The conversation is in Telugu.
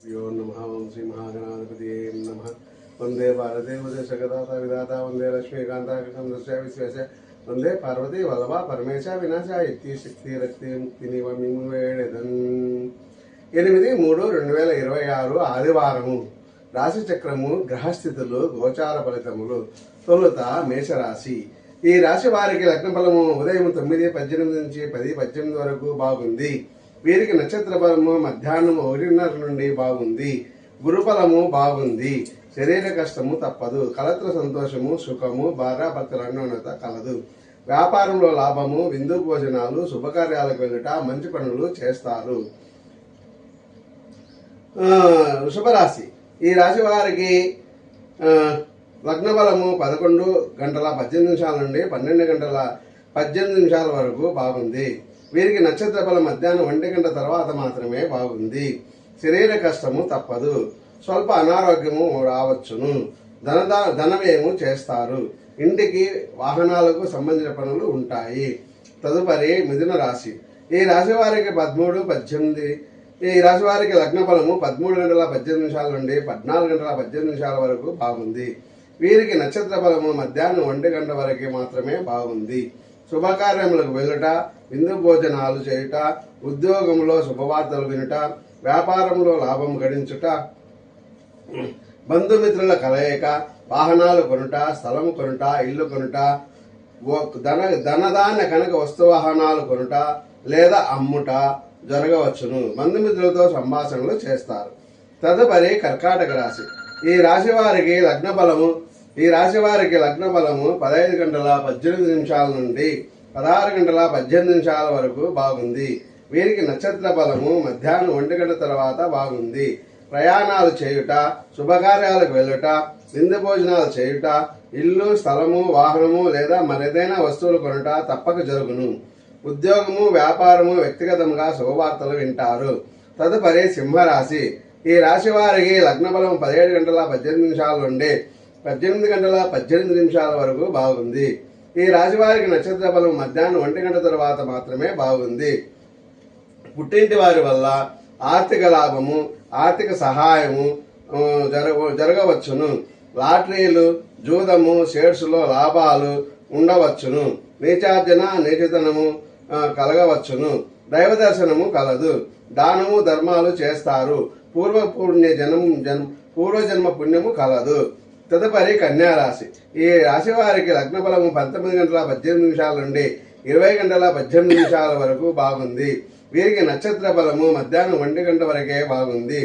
यो नमः ओं श्री महागणाधिपतये नमः। वंदे भारते जगदाता विधाता वंदे लक्ष्मीकांता कृष्णदृश्य विश्वेश वंदे पार्वती वल्लभा परमेश विनाश యుక్తి శక్తి రక్తి ముక్తిని మేము వేడెదన్ 8-3-2026 ఆదివారము రాశి చక్రము గ్రహస్థితులు గోచార ఫలితములు. తొలుత మేషరాశి. ఈ రాశి వారికి లగ్న ఫలము ఉదయం 9:18 నుంచి 10:18 వరకు బాగుంది. వీరికి నక్షత్ర బలము మధ్యాహ్నం 1:30 నుండి బాగుంది. గురుఫలము బాగుంది. శరీర కష్టము తప్పదు. కలత్ర సంతోషము సుఖము భార్యాభర్తల అన్యోన్యత కలదు. వ్యాపారంలో లాభము, విందు భోజనాలు, శుభకార్యాలకు వెళ్ళుట, మంచి పనులు చేస్తారు. వృషభరాశి. ఈ రాశి వారికి లగ్న బలము 11:18 నుండి 12:18 వరకు బాగుంది. వీరికి నక్షత్ర బలం మధ్యాహ్నం 1 గంట తర్వాత మాత్రమే బాగుంది. శరీర కష్టము తప్పదు. స్వల్ప అనారోగ్యము రావచ్చును. ధనవ్యయము చేస్తారు. ఇంటికి వాహనాలకు సంబంధించిన పనులు ఉంటాయి. తదుపరి మిథున రాశి. ఈ రాశి వారికి 13-18. ఈ రాశి వారికి లగ్న బలము 13:18 నుండి 14:18 వరకు బాగుంది. వీరికి నక్షత్ర బలము మధ్యాహ్నం 1 గంట వరకు మాత్రమే బాగుంది. శుభకార్యములకు వెళ్ళుట, విందు భోజనాలు చేయుట, ఉద్యోగంలో శుభవార్తలు వినుట, వ్యాపారంలో లాభం గడించుట, బంధుమిత్రుల కలయిక, వాహనాలు కొనుట, స్థలము కొనుట, ఇల్లు కొనుట, ధనధాన్య కనుక వస్తు వాహనాలు కొనుట లేదా అమ్ముట జరగవచ్చును. బంధుమిత్రులతో సంభాషణలు చేస్తారు. తదుపరి కర్కాటక రాశి. ఈ రాశి వారికి లగ్న బలము 15:18 నుండి 16:18 వరకు బాగుంది. వీరికి నక్షత్ర బలము మధ్యాహ్నం 1 గంట తర్వాత బాగుంది. ప్రయాణాలు చేయుట, శుభకార్యాలకు వెళ్ళుట, విందు భోజనాలు చేయుట, ఇల్లు, స్థలము, వాహనము లేదా మరేదైనా వస్తువులు కొనుట తప్పక జరుగును. ఉద్యోగము, వ్యాపారము, వ్యక్తిగతంగా శుభవార్తలు వింటారు. తదుపరి సింహరాశి. ఈ రాశి వారికి లగ్న బలం 17:18 నుండి 18:18 వరకు బాగుంది. ఈ రాశి వారికి నక్షత్ర బలం మధ్యాహ్నం 1 గంట తర్వాత మాత్రమే బాగుంది. పుట్టింటి వారి వల్ల ఆర్థిక లాభము, ఆర్థిక సహాయము జరగవచ్చును. లాటరీలు, జూదము, షేర్స్లో లాభాలు ఉండవచ్చును. నీచార్జన, నీచతనము కలగవచ్చును. దైవ దర్శనము కలదు. దానము, ధర్మాలు చేస్తారు. పూర్వజన్మ పుణ్యము కలదు. తదుపరి కన్యారాశి. ఈ రాశి వారికి లగ్న బలము 19:18 నుండి 20:18 వరకు బాగుంది. వీరికి నక్షత్ర బలము మధ్యాహ్నం 1 గంట వరకే బాగుంది.